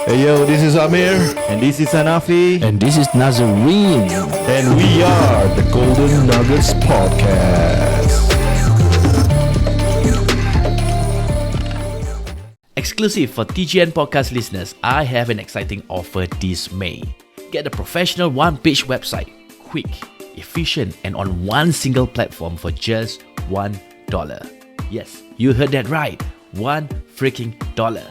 Hey yo, this is Amir. And this is Hanafi. And this is Nazarene. And we are the Golden Nuggets Podcast. Exclusive for TGN podcast listeners, I have an exciting offer this May. Get a professional one-page website, quick, efficient, and on one single platform for just $1. Yes, you heard that right, $1 freaking dollar.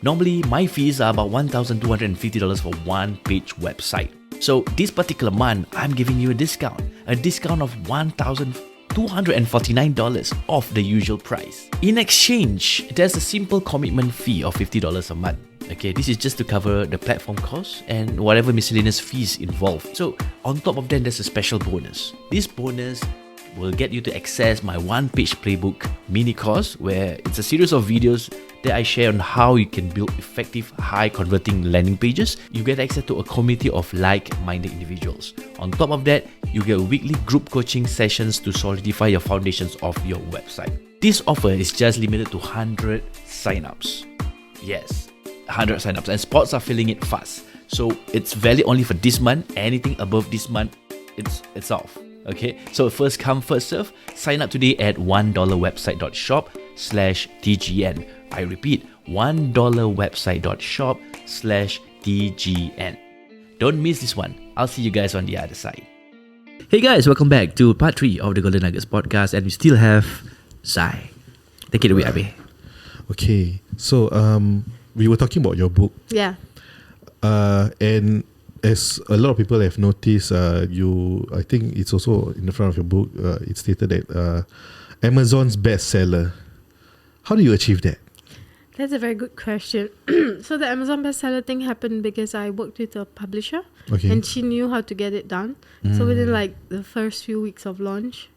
Normally, my fees are about $1,250 for one-page website. So this particular month, I'm giving you a discount of $1,249 off the usual price. In exchange, there's a simple commitment fee of $50 a month. Okay, this is just to cover the platform costs and whatever miscellaneous fees involved. So on top of that, there's a special bonus. This bonus will get you to access my one-page playbook mini course, where it's a series of videos that I share on how you can build effective, high-converting landing pages. You get access to a community of like-minded individuals. On top of that, you get weekly group coaching sessions to solidify your foundations of your website. This offer is just limited to 100 signups. Yes, 100 signups, and spots are filling it fast. So it's valid only for this month. Anything above this month, it's off. Okay, so first come, first serve. Sign up today at $1website.shop/TGN. I repeat, $1website.shop/TGN. Don't miss this one. I'll see you guys on the other side. Hey guys, welcome back to part 3 of the Golden Nuggets podcast, and we still have Zai. Take it away, Abe. Okay, so we were talking about your book. Yeah. And as a lot of people have noticed, I think it's also in the front of your book, it's stated that Amazon's bestseller. How do you achieve that? That's a very good question. So the Amazon bestseller thing happened because I worked with a publisher, Okay. and she knew how to get it done. So within like the first few weeks of launch,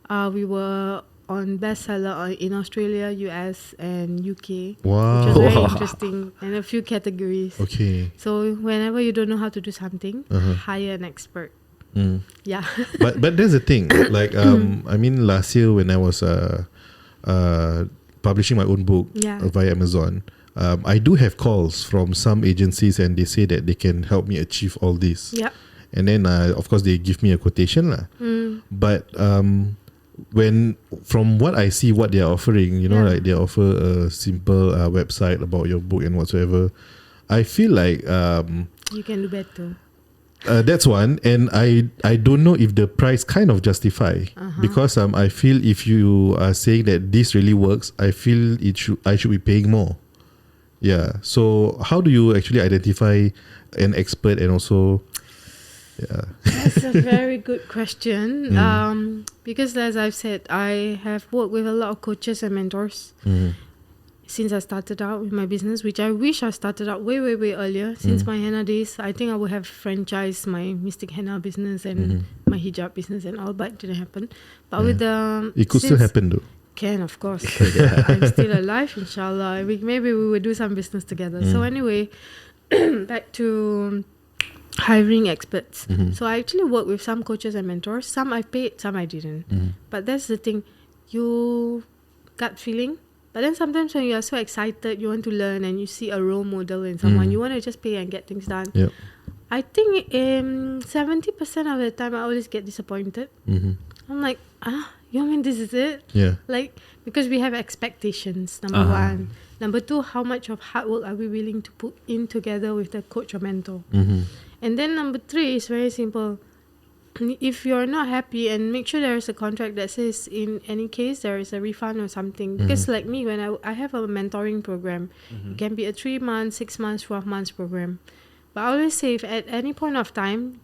we were on bestseller in Australia, US, and UK. Wow. Which was very interesting, and a few categories. Okay. So whenever you don't know how to do something, hire an expert. Yeah. but that's the thing. Like I mean, last year when I was publishing my own book via Amazon, I do have calls from some agencies, and they say that they can help me achieve all this. Yeah. And then of course they give me a quotation lah. But when from what I see, what they are offering, like they offer a simple website about your book and whatsoever, I feel like You can do better. that's one, and I don't know if the price kind of justify, because I feel if you are saying that this really works, I feel I should be paying more. Yeah. So how do you actually identify an expert, and also That's a very good question. Because as I've said, I have worked with a lot of coaches and mentors since I started out with my business, which I wish I started out way earlier. Since my henna days, I think I would have franchised my Miztiq henna business and my hijab business and all, but it didn't happen. But with the... it could still happen though. Can, of course. I'm still alive, inshallah. Maybe we will do some business together. So anyway, back to hiring experts. So I actually work with some coaches and mentors. Some I paid, some I didn't. But that's the thing. You gut feeling. But then sometimes when you are so excited, you want to learn, and you see a role model in someone, you want to just pay and get things done. Yep. I think 70% of the time I always get disappointed. I'm like, you mean this is it? Yeah. Like, because we have expectations, number one. Number two, how much of hard work are we willing to put in together with the coach or mentor? And then number three is very simple. If you're not happy, and make sure there is a contract that says in any case there is a refund or something. Because like me, when I have a mentoring program, it can be a 3 months, 6 months, 12 months program. But I always say, if at any point of time,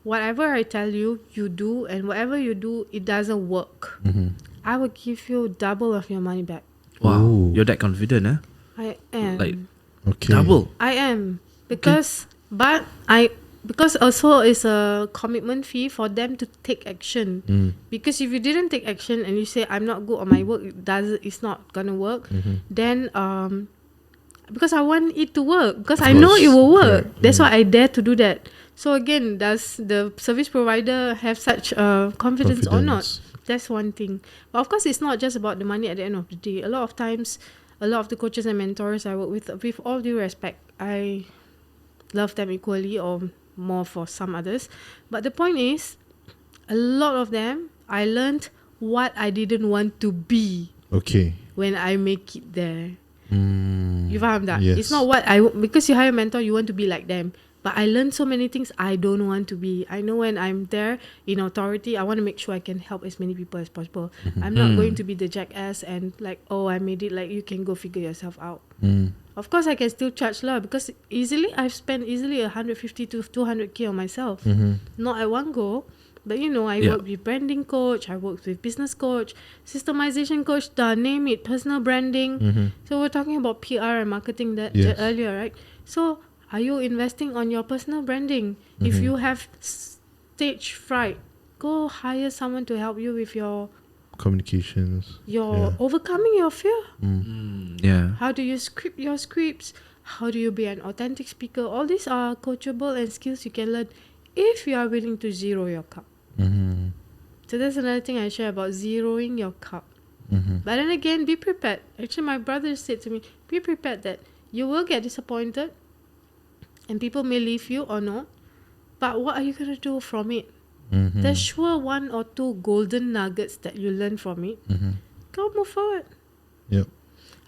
whatever I tell you, you do, and whatever you do, it doesn't work, I will give you double of your money back. Wow, Ooh. you're that confident, huh? I am. Like, Okay. double. I am. Because because also it's a commitment fee for them to take action. Because if you didn't take action and you say, I'm not good on my work, it's not gonna work, then because I want it to work, because I know it will work. Correct. That's why I dare to do that. So again, does the service provider have such confidence or not? That's one thing. But of course, it's not just about the money at the end of the day. A lot of times, a lot of the coaches and mentors I work with all due respect, I love them equally or more for some others. But the point is, a lot of them, I learned what I didn't want to be Okay. when I make it there. You faham that? Yes. It's not because you hire a mentor, you want to be like them. But I learned so many things I don't want to be. I know when I'm there in authority, I want to make sure I can help as many people as possible. I'm not going to be the jackass and like, oh, I made it, like you can go figure yourself out. Of course, I can still charge lah because I've spent easily 150 to 200k on myself. Not at one go. But I work with branding coach, I work with business coach, systemization coach, name it, personal branding. So we're talking about PR and marketing that earlier, right? So are you investing on your personal branding? If you have stage fright, go hire someone to help you with your communications. Overcoming your fear. Yeah. How do you script your scripts? How do you be an authentic speaker? All these are coachable and skills you can learn if you are willing to zero your cup. So that's another thing I share about zeroing your cup. But then again, be prepared. Actually, my brother said to me, be prepared that you will get disappointed and people may leave you or not. But what are you going to do from it? There's sure 1 or 2 golden nuggets that you learn from it. Go move forward. Yep.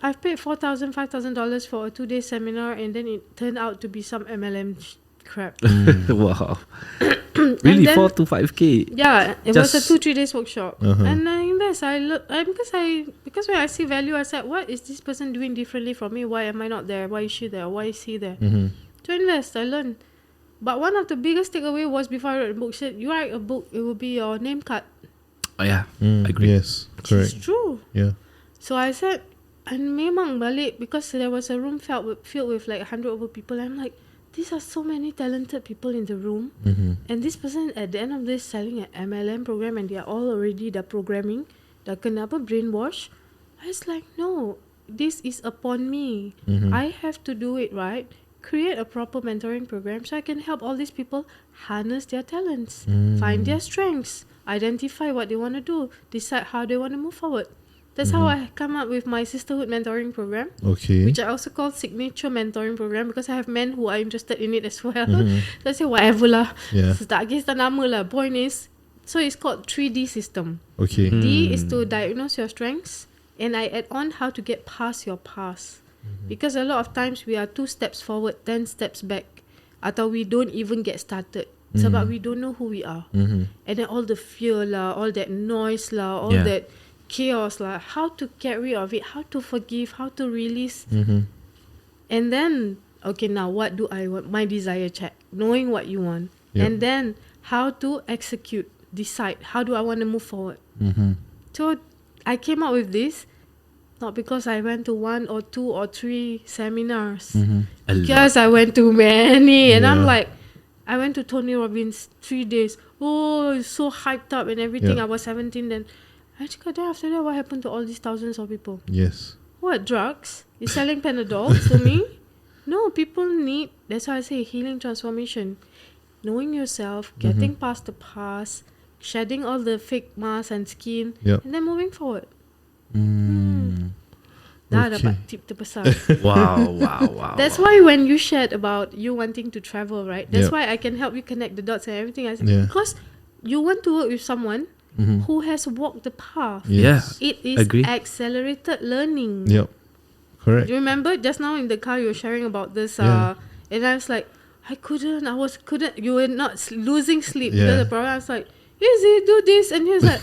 I've paid $4,000, $5,000 for a 2-day seminar and then it turned out to be some MLM crap. Wow. Really, then, 4 to 5k. Yeah, it Just- was a 2-3 days workshop. And I invest. Because when I see value, I said, what is this person doing differently from me? Why am I not there? Why is she there? Why is he there? To invest, I learned. But one of the biggest takeaway was before I wrote a book, said, you write a book, it will be your name card. Oh yeah, I agree. Yes, correct. It's true. Yeah. So I said, and memang balik, because there was a room filled with like 100 over people. I'm like, these are so many talented people in the room. And this person at the end of this selling an MLM program and they are all already the programming. Dah kena brainwash. I was like, no, this is upon me. I have to do it right. Create a proper mentoring program so I can help all these people harness their talents, find their strengths, identify what they want to do, decide how they want to move forward. That's how I come up with my sisterhood mentoring program, Okay. which I also call signature mentoring program because I have men who are interested in it as well. So I say whatever lah. Yeah. So tak kisah nama lah. Point is, so it's called 3D system. Okay. D is to diagnose your strengths, and I add on how to get past your past. Because a lot of times we are 2 steps forward, 10 steps back, atau we don't even get started. Sebab we don't know who we are. And then all the fear lah, all that noise lah, all that chaos lah, how to get rid of it, how to forgive, how to release. And then, okay, now what do I want? My desire check, knowing what you want. And then how to execute, decide, how do I want to move forward. So I came up with this, not because I went to 1 or 2 or 3 seminars, because I went to many. And I'm like, I went to Tony Robbins 3 days. Oh, so hyped up and everything. I was 17 then. I just got there. After that, what happened to all these thousands of people? Yes. What, drugs? You're selling Panadol to me? No, people need, that's why I say healing transformation. Knowing yourself, getting past the past, shedding all the fake masks and skin, and then moving forward. Dah dapat tip terbesar. Wow. That's why when you shared about you wanting to travel, right? That's why I can help you connect the dots and everything. I said, because you want to work with someone who has walked the path. Yes. It is Agree. accelerated learning. Yep. Correct. Do you remember just now in the car you were sharing about this? Yeah. And I was like, I couldn't. You were not losing sleep. Yeah. The problem. I was like, easy, do this. And he was like,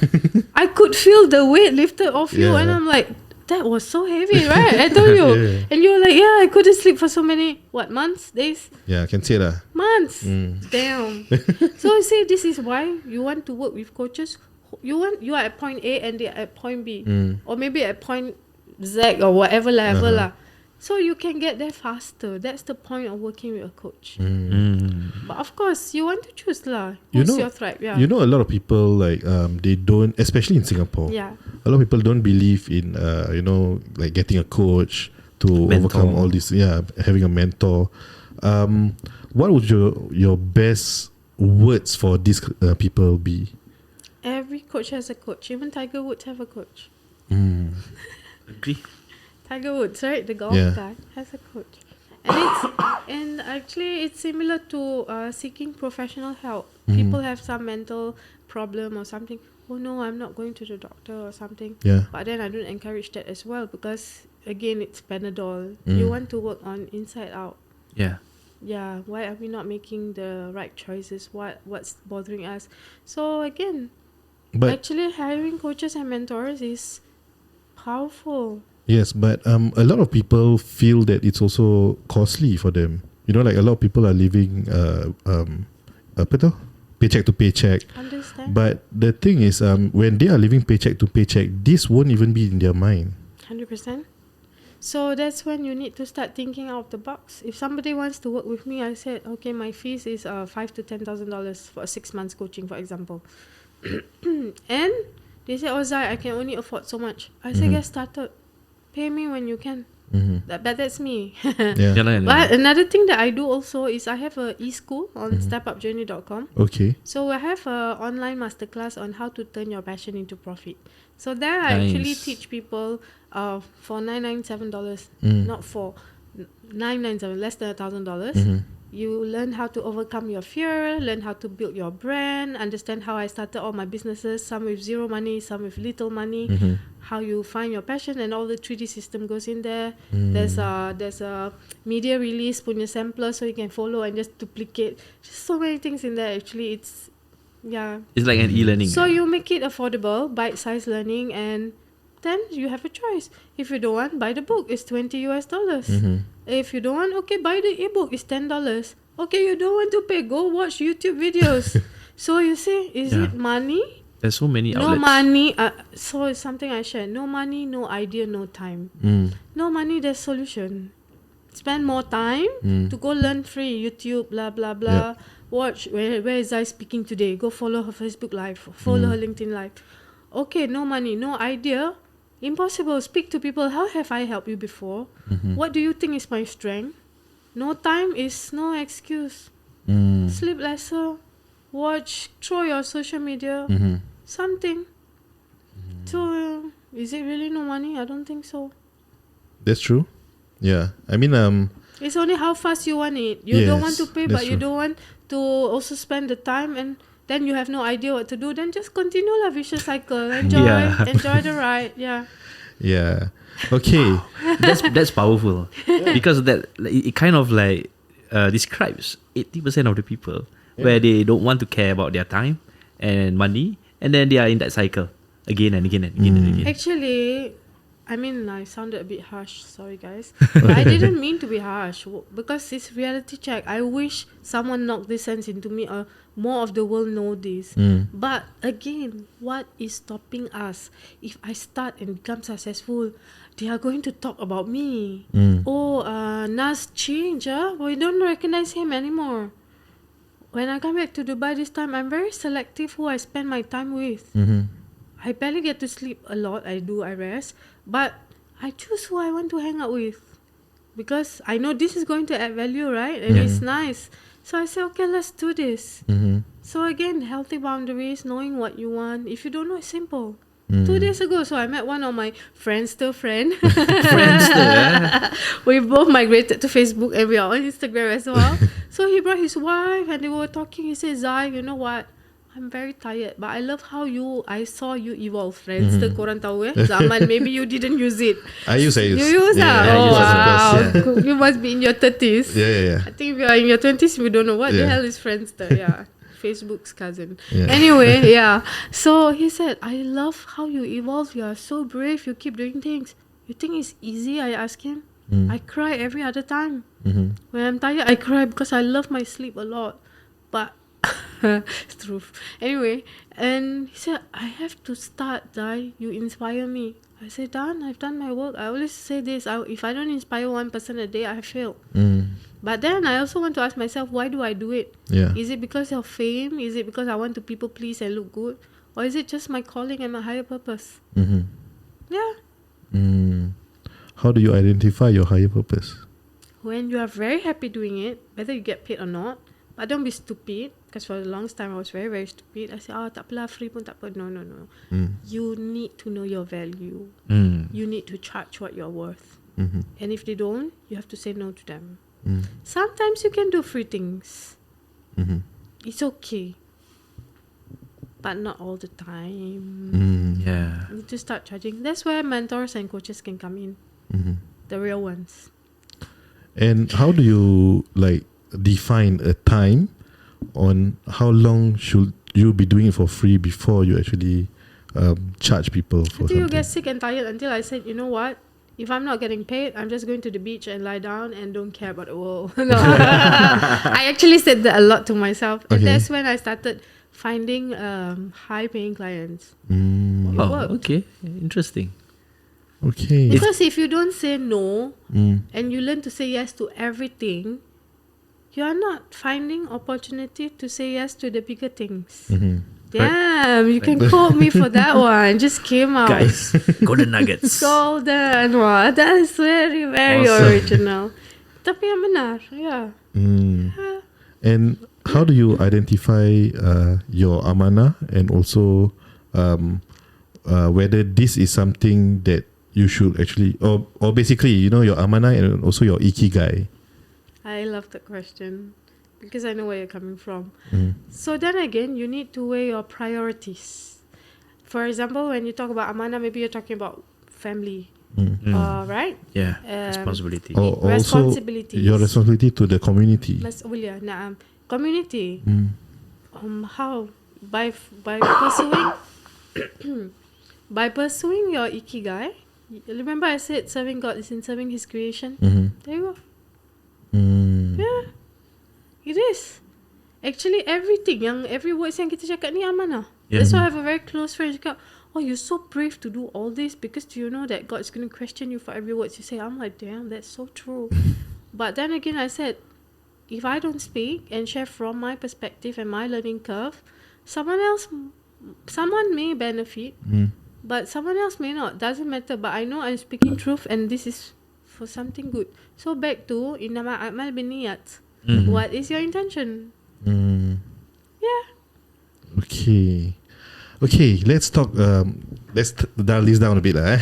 I could feel the weight lifted off you. Yeah. And I'm like, that was so heavy, right? I told you. Yeah. And you were like, yeah, I couldn't sleep for so many, months, days? Yeah, I can say that. Months. Damn. So I say this is why you want to work with coaches. You are at point A and they are at point B. Or maybe at point Z or whatever level lah. So you can get there faster. That's the point of working with a coach. But of course, you want to choose lah. Who's your tribe? Yeah. You know, a lot of people like they don't, especially in Singapore. Yeah. A lot of people don't believe in like getting a coach to overcome all this. Yeah, having a mentor. What would your best words for these people be? Every coach has a coach. Even Tiger Woods have a coach. Agree. Tiger Woods, right? The golf Yeah. guy has a coach. And actually it's similar to seeking professional help. People have some mental problem or something. Oh no, I'm not going to the doctor or something. Yeah. But then I don't encourage that as well, because again, it's Panadol. You want to work on inside out. Yeah. Yeah, why are we not making the right choices? What's bothering us? So again, But actually hiring coaches and mentors is powerful. yes, but a lot of people feel that it's also costly for them. You know, like a lot of people are living apa tu? Paycheck to paycheck. Understand? But the thing is, when they are living paycheck to paycheck, this won't even be in their mind. 100%. So that's when you need to start thinking out of the box. If somebody wants to work with me, I said, okay, my fees is $5,000 to $10,000 for a 6 months coaching, for example. And they say, oh Zai, I can only afford so much. I say, get started. Pay me when you can. But that's me. Yeah. But another thing that I do also is I have a e-school on stepupjourney.com. Okay. So I have a online masterclass on how to turn your passion into profit. So there I actually Nice. teach people for $997, not for $997, less than $1,000. You learn how to overcome your fear, learn how to build your brand, understand how I started all my businesses, some with zero money, some with little money, how you find your passion, and all the 3D system goes in there. There's a media release punya sampler, so you can follow and just duplicate. Just so many things in there. Actually, it's It's like an e-learning. so you make it affordable, bite-sized learning, and then you have a choice. If you don't want, buy the book. It's $20 US. If you don't want, okay, buy the ebook. It's $10. Okay, you don't want to pay, go watch YouTube videos. So you see, is Yeah. it money? There's so many No outlets. money. So it's something I shared. No money, no idea, no time. No money, there's solution. Spend more time to go learn free YouTube, blah blah blah. Watch where is I speaking today. Go follow her Facebook live, follow her LinkedIn live. Okay, no money, no idea. Impossible. Speak to people. How have I helped you before? What do you think is my strength? No time is no excuse. Sleep lesser. Watch. Throw your social media. Something. So is it really no money? I don't think so. That's true. Yeah. I mean, It's only how fast you want it. You don't want to Yes, pay, that's but you true. don't want to also spend the time, and then you have no idea what to do. Then just continue la vicious cycle. Enjoy, Yeah. enjoy the ride. Yeah. yeah. Okay. That's powerful because that it kind of like describes 80% of the people where they don't want to care about their time and money, and then they are in that cycle again and again and again and again. Actually, I mean, I sounded a bit harsh. Sorry, guys. But I didn't mean to be harsh because it's reality check. I wish someone knocked this sense into me, or more of the world know this. But again, what is stopping us? If I start and become successful, they are going to talk about me. Oh, Nas changed. We don't recognize him anymore. When I come back to Dubai this time, I'm very selective who I spend my time with. I barely get to sleep a lot. I rest. But I choose who I want to hang out with. Because I know this is going to add value, right? And it's nice. So I say, okay, let's do this. So again, healthy boundaries, knowing what you want. If you don't know, it's simple. 2 days ago, so I met one of my Friendster friend. We both migrated to Facebook and we are on Instagram as well. So he brought his wife and they were talking. He said, Zai, you know what? I'm very tired, but I love how I saw you evolve. Friendster, korang tahu zaman, maybe you didn't use it. I use. You use Yeah, oh, I use, of course. wow. You must be in your 30s. Yeah. I think if you are in your 20s, we don't know what the Yeah. hell is Friendster. Yeah. Facebook's cousin. Yeah. Anyway, yeah. So he said, I love how you evolve. You are so brave. You keep doing things. You think it's easy? I asked him. I cry every other time. When I'm tired, I cry because I love my sleep a lot. But it's true. Anyway, and he said, I have to start, Dai. You inspire me. I said, done. I've done my work. I always say this. If I don't inspire one person a day, I failed. But then I also want to ask myself, why do I do it? Yeah. Is it because of fame? Is it because I want to people please and look good? Or is it just my calling and my higher purpose? Yeah. How do you identify your higher purpose? When you are very happy doing it, whether you get paid or not, but don't be stupid. Because for the longest time, I was very, very stupid. I said, tak apalah, free pun tak apa. No. You need to know your value. You need to charge what you're worth. And if they don't, you have to say no to them. Sometimes you can do free things. It's okay. But not all the time. Yeah. You need to start charging. That's where mentors and coaches can come in. The real ones. And how do you like define a time on how long should you be doing it for free before you actually charge people for Until you something? get sick and tired, until I said, you know what? If I'm not getting paid, I'm just going to the beach and lie down and don't care about the world. No. I actually said that a lot to myself. And Okay. that's when I started finding high-paying clients. It Oh, worked. okay. Interesting. Okay. Because if you don't say no Mm. and you learn to say yes to everything, you are not finding opportunity to say yes to the bigger things. Damn, you can quote me for that one. Just came out. Guys, golden nuggets. Golden. Wow, that is very, very Awesome. original. Tapi yang benar, yeah. And how do you identify your amanah and also whether this is something that you should actually, or basically, you know, your amanah and also your ikigai? I love that question because I know where you're coming from. So then again, you need to weigh your priorities. For example, when you talk about amanah, maybe you're talking about family, right? Yeah. Um, Responsibility. Or also Responsibilities. your responsibility to the community. Mas'uliyah, na'am. Community. How? By pursuing by pursuing your ikigai. Remember I said serving God is in serving His creation. There you go. Yeah, it is. Actually, everything every words yang kita cakap ni amanah. Yeah. That's why I have a very close friend who cakap, oh, you're so brave to do all this because do you know that God's going to question you for every word you say? I'm like, damn, that's so true. But then again, I said, if I don't speak and share from my perspective and my learning curve, someone may benefit, but someone else may not. Doesn't matter. But I know I'm speaking truth and this is for something good. So back to innama a'mal binniyat. What is your intention? Yeah. Okay, let's talk. Let's dial this down a bit, eh?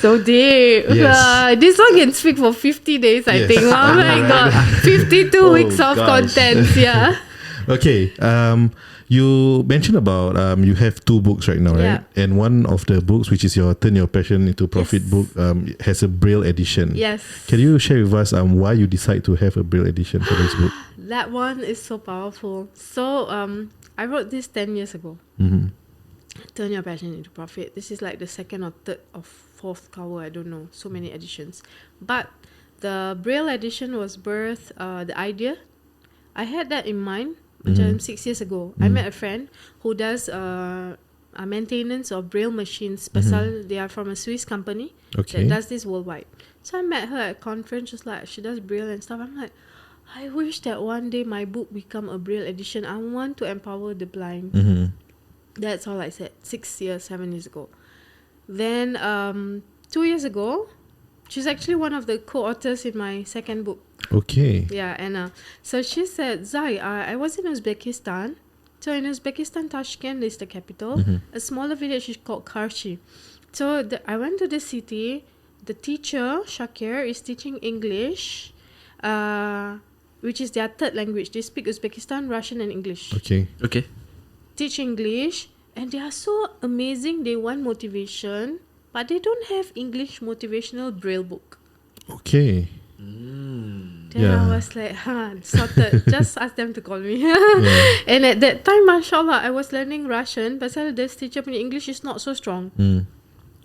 So deep. Yes. This one can speak for 50 days, I Yes. think. Oh my god. 52 weeks of gosh. contents, yeah. Okay. You mentioned about you have 2 books right now, right? Yeah. And one of the books, which is your Turn Your Passion into Profit Yes. book, has a Braille edition. Yes. Can you share with us why you decide to have a Braille edition for this book? That one is so powerful. So I wrote this 10 years ago. Turn Your Passion into Profit. This is like the second or third or fourth cover. I don't know. So many editions. But the Braille edition was birthed, the idea. I had that in mind macam 6 years ago. I met a friend who does maintenance of Braille machines. Pasal they are from a Swiss company Okay. that does this worldwide. So I met her at a conference, just like she does Braille and stuff. I'm like, I wish that one day my book become a Braille edition. I want to empower the blind. That's all I said. 7 years ago. Then 2 years ago, she's actually one of the co-authors in my second book. Okay. Yeah, Anna. So she said, Zai, I was in Uzbekistan. So in Uzbekistan, Tashkent is the capital. A smaller village is called Karshi. So I went to the city. The teacher, Shakir, is teaching English, which is their third language. They speak Uzbekistan, Russian and English. Okay. Okay. Teach English, and they are so amazing. They want motivation, but they don't have English motivational Braille book. Okay. Then Yeah. I was like, sorted. Just ask them to call me. And at that time, mashallah, I was learning Russian, but this teacher punya English is not so strong.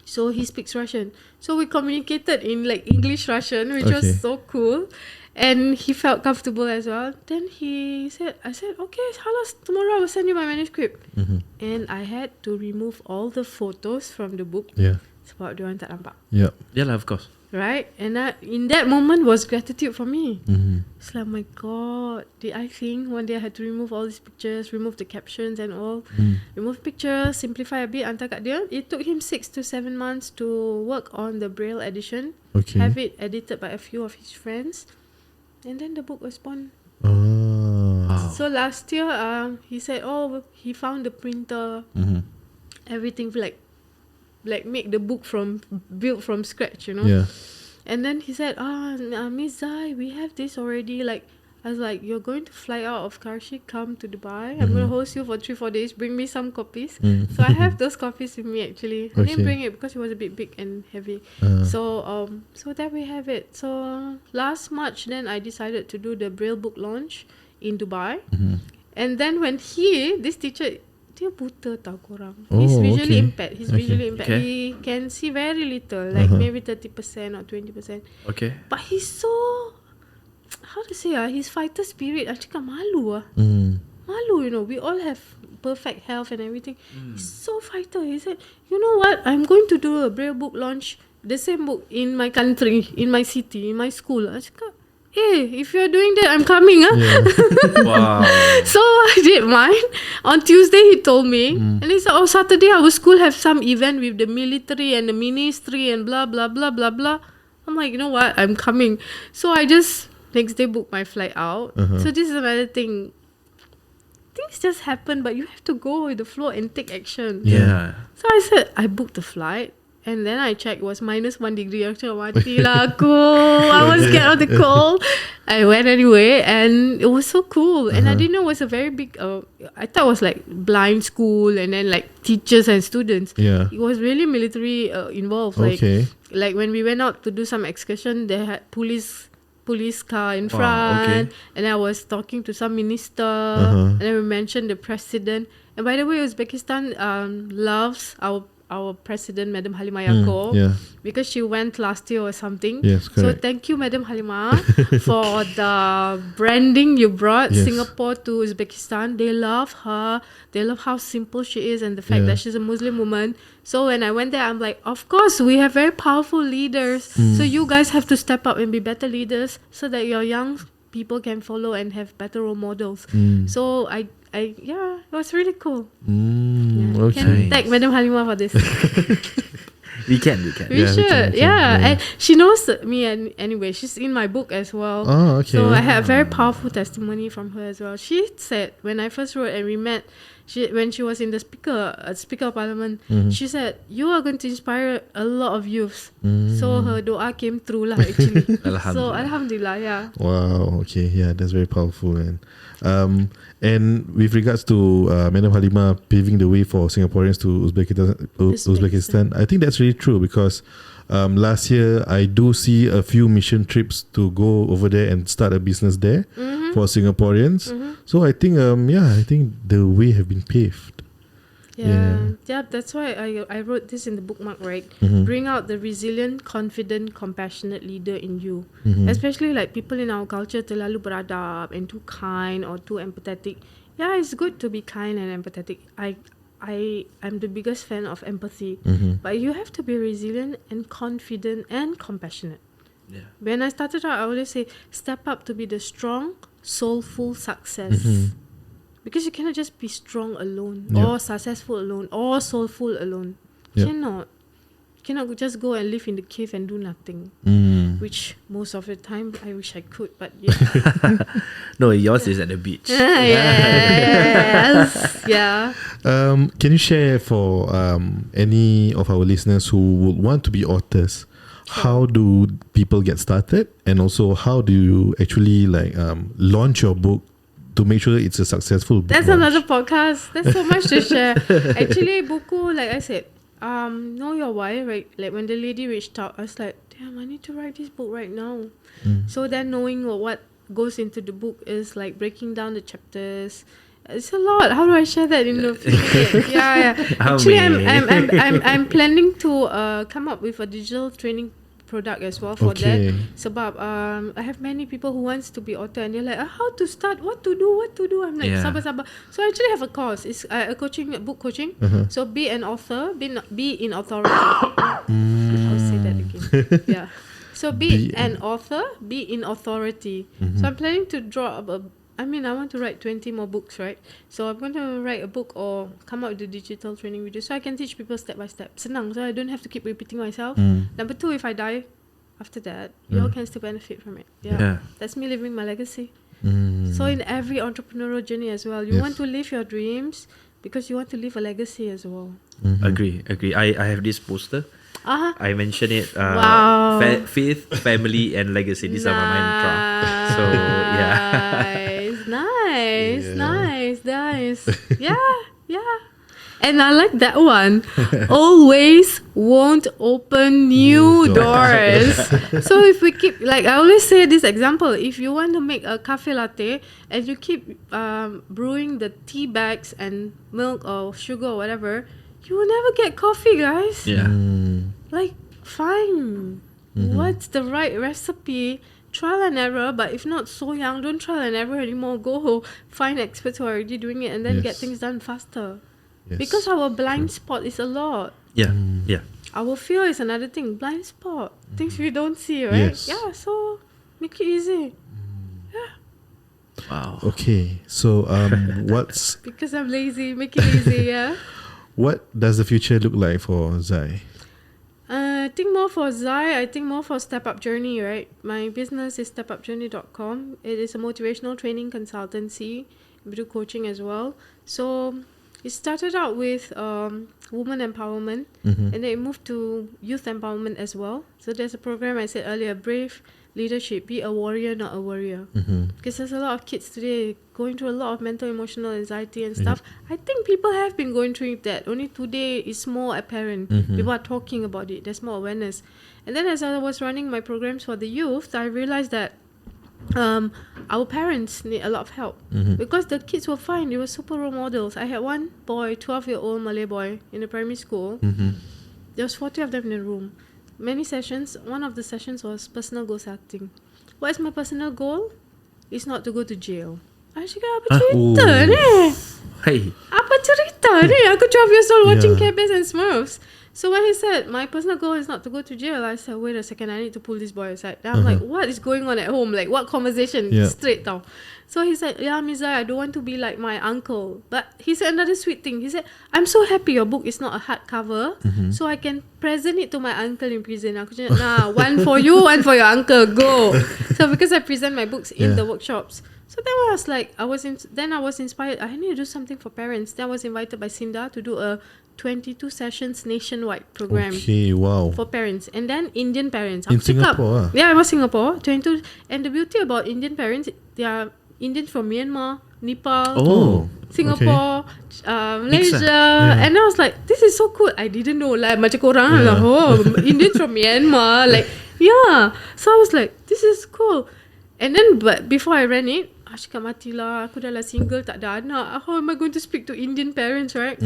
So he speaks Russian. So we communicated in like English Russian, which Okay. was so cool. And he felt comfortable as well. Then I said, okay, halas, tomorrow I will send you my manuscript. And I had to remove all the photos from the book Yeah. sebab diorang tak nampak. Yeah. Yeah, lah, of course. Right? And in that moment was gratitude for me. It's like, my God, did I think one day I had to remove all these pictures, remove the captions and all, remove pictures, simplify a bit, hantar kat dia. It took him 6 to 7 months to work on the Braille edition, Okay. have it edited by a few of his friends, and then the book was born. So last year, he said, he found the printer, everything like like make the book built from scratch, you know. Yeah. And then he said, Miss Zai, we have this already. Like, I was like, you're going to fly out of Karachi, come to Dubai. I'm going to host you for 3-4 days. Bring me some copies. So I have those copies with me actually. I didn't bring it because it was a bit big and heavy. So there we have it. So last March, then I decided to do the Braille book launch in Dubai. And then when this teacher, dia buta tau korang. He's visually impaired. Okay. He can see very little, like maybe 30% or 20%. Okay. But he's so, how to say, his fighter spirit, I cakap malu Malu, you know. We all have perfect health and everything. He's so fighter. He said, you know what, I'm going to do a Braille book launch, the same book in my country, in my city, in my school. I cakap, hey, if you're doing that, I'm coming. Wow. So I did mine. On Tuesday, he told me. And he said, Saturday, our school have some event with the military and the ministry and blah, blah, blah, blah, blah. I'm like, you know what? I'm coming. So I just, next day, booked my flight out. So this is another thing. Things just happen, but you have to go with the flow and take action. Yeah. So I said, I booked the flight. And then I checked, it was -1 degree. I mati lah aku. I was scared of the cold. I went anyway, and it was so cool. And I didn't know it was a very big. I thought it was like blind school, and then like teachers and students. Yeah. It was really military involved. Like when we went out to do some excursion, they had police car in front, and I was talking to some minister, and then we mentioned the president. And by the way, Uzbekistan loves our president, Madam Halimah Yaakob, because she went last year or something. Yes, so correct. thank you, Madam Halimah, for the branding you brought Singapore to Uzbekistan. They love her. They love how simple she is and the fact that she's a Muslim woman. So when I went there, I'm like, of course, we have very powerful leaders. So you guys have to step up and be better leaders so that your young people can follow and have better role models. So it was really cool. Can thank Madam Halimah for this. We can. We should. And she knows me anyway. She's in my book as well. Oh, okay. So I have very powerful testimony from her as well. She said when I first wrote and we met, when she was in the speaker of parliament, she said, you are going to inspire a lot of youths. So her doa came through lah actually. So alhamdulillah, yeah. Wow. Okay. Yeah, that's very powerful. And with regards to Madam Halimah paving the way for Singaporeans to Uzbekistan, I think that's really true because last year I do see a few mission trips to go over there and start a business there for Singaporeans. So I think I think the way have been paved. Yeah, that's why I wrote this in the bookmark, right? Bring out the resilient, confident, compassionate leader in you. Especially like people in our culture terlalu beradab and too kind or too empathetic. Yeah, it's good to be kind and empathetic. I'm the biggest fan of empathy. But you have to be resilient and confident and compassionate. Yeah. When I started out, I always say, step up to be the strong, soulful success. Because you cannot just be strong alone or successful alone or soulful alone. Cannot just go and live in the cave and do nothing. Which most of the time I wish I could, but No, yours is at the beach. Yeah. Can you share for any of our listeners who would want to be authors? How do people get started, and also how do you actually launch your book to make sure it's a successful book That's launch? another podcast. There's so much to share. Actually, buku, like I said, Know Your Why, right? Like when the lady reached out, I was like, damn, I need to write this book right now. So then knowing what goes into the book is like breaking down the chapters. It's a lot. How do I share that in a few minutes? Actually, I'm planning to come up with a digital training product as well for that. Sebab I have many people who wants to be author and they're like, how to start, what to do. I'm like, sabar. So I actually have a course. It's a book coaching. So be an author, be in authority. I'll say that again. So be an author, be in authority. So I'm planning to draw up I want to write 20 more books, right? So I'm going to write a book or come up with a digital training video so I can teach people step by step. Senang, so I don't have to keep repeating myself. Number 2, if I die after that, you all can still benefit from it. That's me living my legacy. So in every entrepreneurial journey as well, you want to live your dreams because you want to leave a legacy as well. Agree. I have this poster. Uh-huh. I mentioned it. Wow. Faith, family, and legacy. These are my mantra. So yeah. Nice. Yeah. And I like that one. Always won't open new doors. So if we keep, like I always say this example, if you want to make a cafe latte and you keep brewing the tea bags and milk or sugar or whatever, you will never get coffee, guys. Yeah. Like, fine. What's the right recipe? Trial and error, but if not so young, don't trial and error anymore. Go find experts who are already doing it and then get things done faster. Yes. Because our blind spot is a lot. Yeah. Yeah. Our fear is another thing. Blind spot. Things we don't see, right? Yes. Yeah, so make it easy. Wow. Okay, so what's Because I'm lazy, make it easy, yeah. what does the future look like for Zai? I think more for Zai, I think more for Step Up Journey, right? My business is stepupjourney.com. It is a motivational training consultancy. We do coaching as well. So it started out with women empowerment, and then it moved to youth empowerment as well. So there's a program I said earlier, Brave Leadership, be a warrior, not a worrier. Because there's a lot of kids today going through a lot of mental, emotional anxiety and stuff. I think people have been going through that. Only today it's more apparent. People are talking about it. There's more awareness. And then as I was running my programs for the youth, I realized that our parents need a lot of help because the kids were fine. They were super role models. I had one boy, 12-year-old Malay boy in the primary school. There was 40 of them in the room. Many sessions. One of the sessions was personal goal setting. What is my personal goal? It's not to go to jail. I cakap, apa cerita ni? Hey. Apa cerita ni? Aku 12 years old watching K-Bass and Smurfs. So when he said, my personal goal is not to go to jail, I said, wait a second, I need to pull this boy aside. Then I'm like, what is going on at home? Like, what conversation? Straight down. So he said, yeah, Mizai, I don't want to be like my uncle. But he said another sweet thing. He said, I'm so happy your book is not a hardcover, so I can present it to my uncle in prison. Aku cakap, nah, one for you, one for your uncle, go. So because I present my books in the workshops. So then I was like, I was inspired. I need to do something for parents. Then I was invited by Cinda to do a 22 sessions nationwide program. Okay, wow. For parents. And then Indian parents. In Singapore? Yeah, I was Singapore. 22. And the beauty about Indian parents, they are Indians from Myanmar, Nepal, Singapore, Malaysia. And I was like, this is so cool. I didn't know. Like, macam korang lah. Oh, Indians from Myanmar. Like, yeah. So I was like, this is cool. And then, but before I ran it, aku cakap matilah, aku dah lah single, tak ada anak. How am I going to speak to Indian parents, right?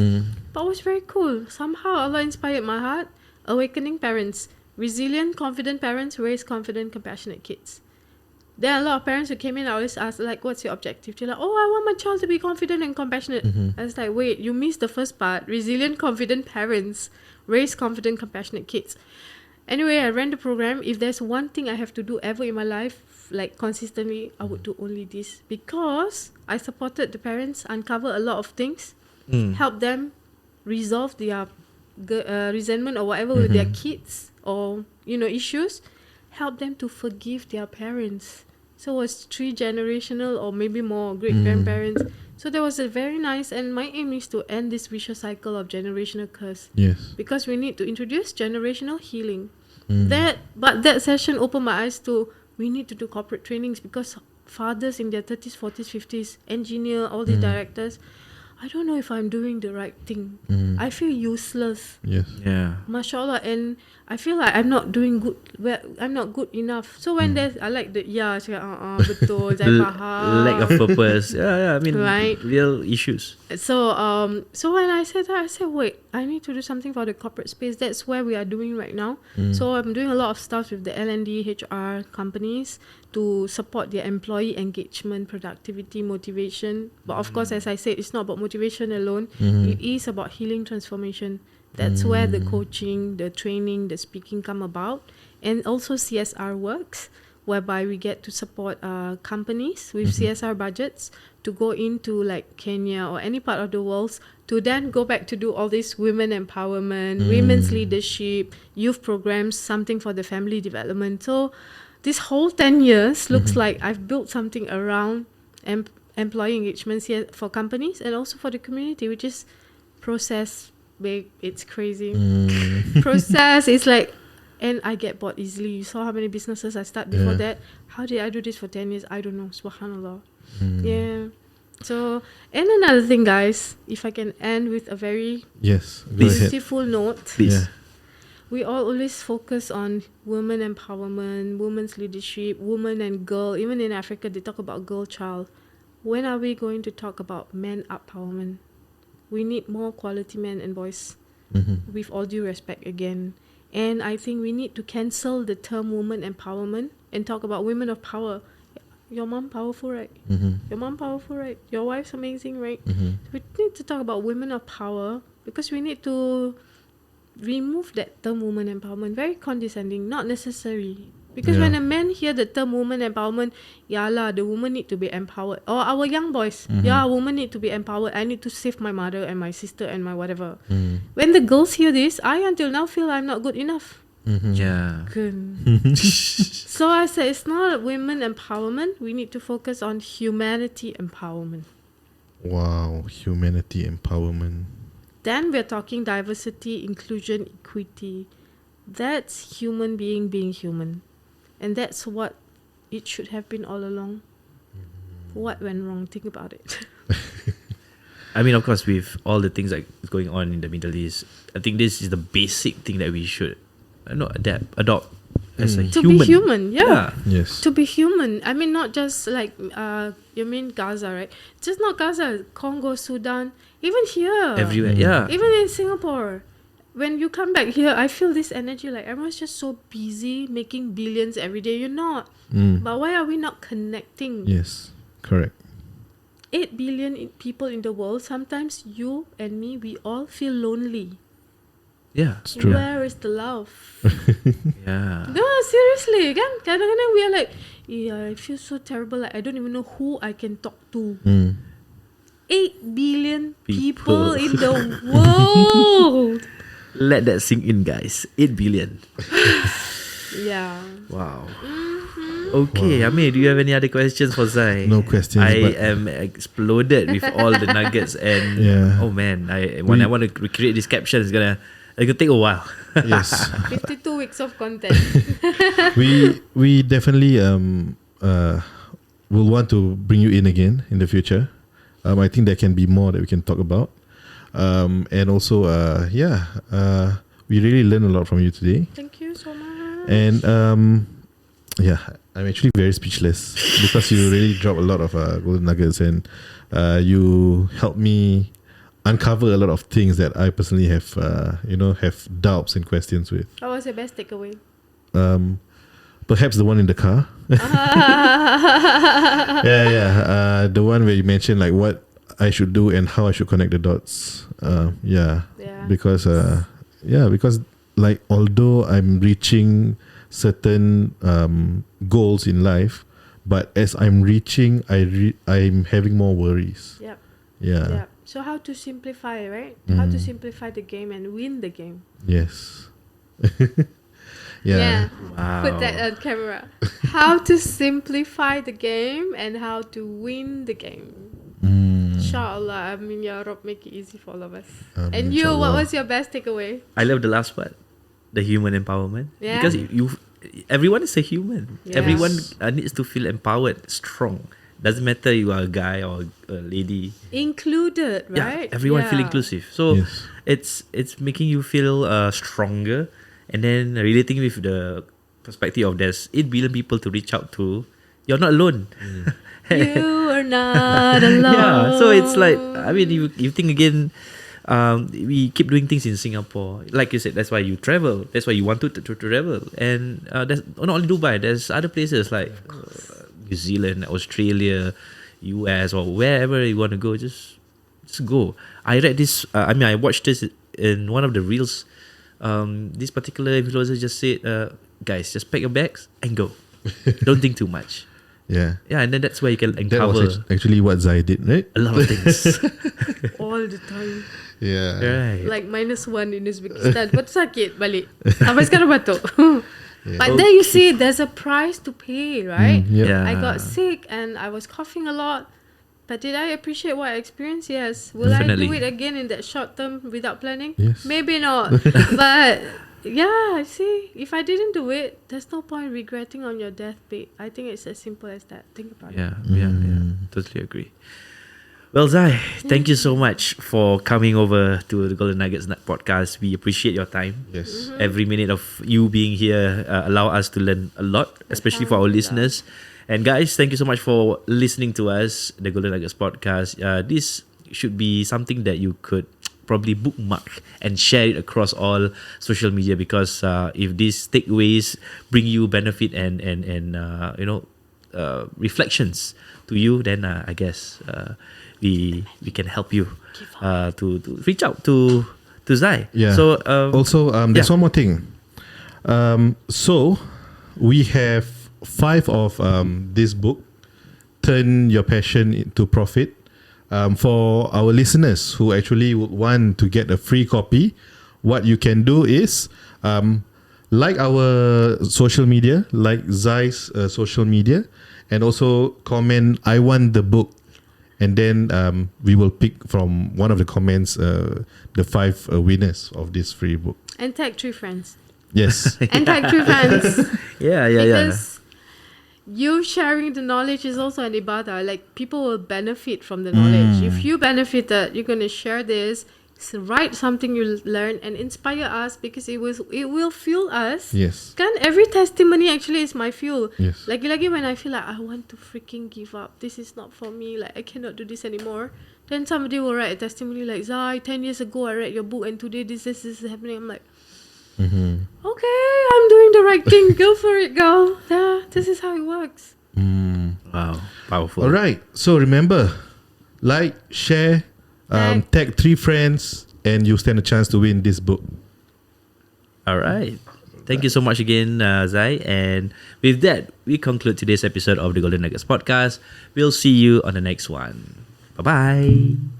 But it was very cool. Somehow Allah inspired my heart. Awakening parents. Resilient, confident parents raise confident, compassionate kids. There are a lot of parents who came in, I always ask, like, what's your objective? They're like, oh, I want my child to be confident and compassionate. I was like, wait, you missed the first part. Resilient, confident parents raise confident, compassionate kids. Anyway, I ran the program. If there's one thing I have to do ever in my life, like consistently, I would do only this. Because I supported the parents uncover a lot of things, help them resolve their resentment or whatever with their kids or, issues, help them to forgive their parents. So it was 3 generational or maybe more great-grandparents. So that was a very nice, and my aim is to end this vicious cycle of generational curse. Yes. Because we need to introduce generational healing. But that session opened my eyes to, we need to do corporate trainings because fathers in their 30s, 40s, 50s, engineer, all these directors, I don't know if I'm doing the right thing. I feel useless. Yes. Yeah. MashaAllah. And I feel like I'm not doing good. Well, I'm not good enough. So when there's, I like the, cakap, betul, saya faham. Lack of purpose. I mean, Right. real issues. So when I said that, I said, wait, I need to do something for the corporate space. That's where we are doing right now. So I'm doing a lot of stuff with the L&D, HR companies to support their employee engagement, productivity, motivation. But of course, as I said, it's not about motivation alone. It is about healing, transformation. That's where the coaching, the training, the speaking come about. And also CSR works, whereby we get to support companies with CSR budgets to go into like Kenya or any part of the world to then go back to do all this women empowerment, women's leadership, youth programs, something for the family development. So this whole 10 years looks like I've built something around employee engagements here for companies and also for the community, which is process babe, it's crazy. Mm. Process is like, and I get bored easily. You saw how many businesses I start before Yeah. that. How did I do this for 10 years? I don't know. Subhanallah. Mm. Yeah. So, and another thing, guys, if I can end with a very Yes. Go ahead. beautiful note. Please. Yeah. We all always focus on women empowerment, women's leadership, woman and girl. Even in Africa, they talk about girl child. When are we going to talk about men empowerment? We need more quality men and boys, Mm-hmm. with all due respect again. And I think we need to cancel the term woman empowerment and talk about women of power. Your mom powerful, right? Mm-hmm. Your mom powerful, right? Your wife's amazing, right? Mm-hmm. We need to talk about women of power because we need to remove that term woman empowerment. Very condescending, not necessary. Because Yeah. when a man hear the term woman empowerment, yeah lah, the woman need to be empowered. Or our young boys, yeah, woman need to be empowered. I need to save my mother and my sister and my whatever. Mm. When the girls hear this, I until now feel I'm not good enough. Mm-hmm. Yeah. Good. So I said it's not women empowerment. We need to focus on humanity empowerment. Wow. Humanity empowerment. Then we're talking diversity, inclusion, equity. That's human being human. And that's what it should have been all along. What went wrong? Think about it. I mean, of course, with all the things like going on in the Middle East, I think this is the basic thing that we should adopt as a To human. be human, yeah. Yes. To be human. I mean, not just like, you mean Gaza, right? Just not Gaza, Congo, Sudan, even here. Everywhere. Yeah. Even in Singapore. When you come back here, I feel this energy like everyone's just so busy making billions every day. You're not. Mm. But why are we not connecting? Yes. Correct. 8 billion people in the world. Sometimes you and me, we all feel lonely. Yeah. It's true. Where is the love? Yeah. No, seriously. Kan? Kadang-kadang we are like, yeah, I feel so terrible. Like I don't even know who I can talk to. Mm. 8 billion People. people in the world. Let that sink in, guys. 8 billion. Yeah. Wow. Okay, Amir, do you have any other questions for Zai? No questions, I but- am exploded with all the nuggets, and Yeah. oh man, I want to recreate this caption, it's gonna take a while. Yes. 52 weeks of content. we definitely will want to bring you in again in the future. I think there can be more that we can talk about. And also, we really learned a lot from you today. Thank you so much. And I'm actually very speechless because you really dropped a lot of golden nuggets, and you helped me uncover a lot of things that I personally have doubts and questions with. What was your best takeaway? Perhaps the one in the car. The one where you mentioned like what I should do and how I should connect the dots. Because like although I'm reaching certain goals in life, but as I'm reaching, I'm having more worries. Yep. Yeah. Yep. So how to simplify, right? How to simplify the game and win the game. Yes. Yeah. Wow. Put that on camera. How to simplify the game and how to win the game. Inshallah. I mean, Ya Rob, make it easy for all of us. And you, what was your best takeaway? I love the last part, the human empowerment. Yeah. Because everyone is a human. Yes. Everyone needs to feel empowered, strong. Doesn't matter you are a guy or a lady. Included, right? Yeah, everyone feel inclusive. So Yes. it's making you feel stronger, and then relating with the perspective of there's 8 billion people to reach out to. You're not alone. You are not alone. Yeah, so it's like, I mean, you think again, we keep doing things in Singapore. Like you said, that's why you travel. That's why you want to travel. And there's not only Dubai, there's other places like New Zealand, Australia, US, or wherever you want to go. Just go. I read this, I watched this in one of the reels. This particular influencer just said, guys, just pack your bags and go. Don't think too much. Yeah. Yeah, and then that's where you can That uncover was actually what Zai did, right? a lot of things. All the time. Yeah. Right. Like -1 in Uzbekistan. Lepas tu sakit balik. Sampai sekarang batuk. Yeah. But then you see, there's a price to pay, right? Yep. Yeah. I got sick and I was coughing a lot. But did I appreciate what I experienced? Yes. Will I Definitely. do it again in that short term without planning? Yes. Maybe not. But yeah, see, if I didn't do it, there's no point regretting on your deathbed. I think it's as simple as that. Think about it. Yeah. Totally agree. Well, Zai, thank you so much for coming over to the Golden Nuggets podcast. We appreciate your time. Yes. Every minute of you being here allow us to learn a lot, especially for our listeners. And guys, thank you so much for listening to us, the Golden Nuggets podcast. This should be something that you could probably bookmark and share it across all social media, because if these takeaways bring you benefit and reflections to you, then I guess we can help you to reach out to Zai. Yeah. So Also, there's one more thing. So we have 5 of this book, Turn Your Passion into Profit. For our listeners who actually would want to get a free copy, what you can do is like our social media, like Zai's social media, and also comment, I want the book. And then we will pick from one of the comments the 5 winners of this free book. And tag 3 friends. Yes. And tag 3 friends. yeah. Because you sharing the knowledge is also an ibadah. Like, people will benefit from the knowledge. If you benefited, you're going to share this, write something you learn, and inspire us, because it will fuel us. Yes. Kan, every testimony actually is my fuel. Yes. Lagi-lagi when I feel like I want to freaking give up, this is not for me, like I cannot do this anymore, then somebody will write a testimony like, Zai, 10 years ago I read your book and today this is happening. I'm like, okay, I'm doing the right thing. Go for it, girl. Yeah, this is how it works. Wow, powerful. All right. So remember, like, share, tag 3 friends, and you stand a chance to win this book. All right. Thank you so much again, Zai. And with that, we conclude today's episode of the Golden Nuggets podcast. We'll see you on the next one. Bye-bye.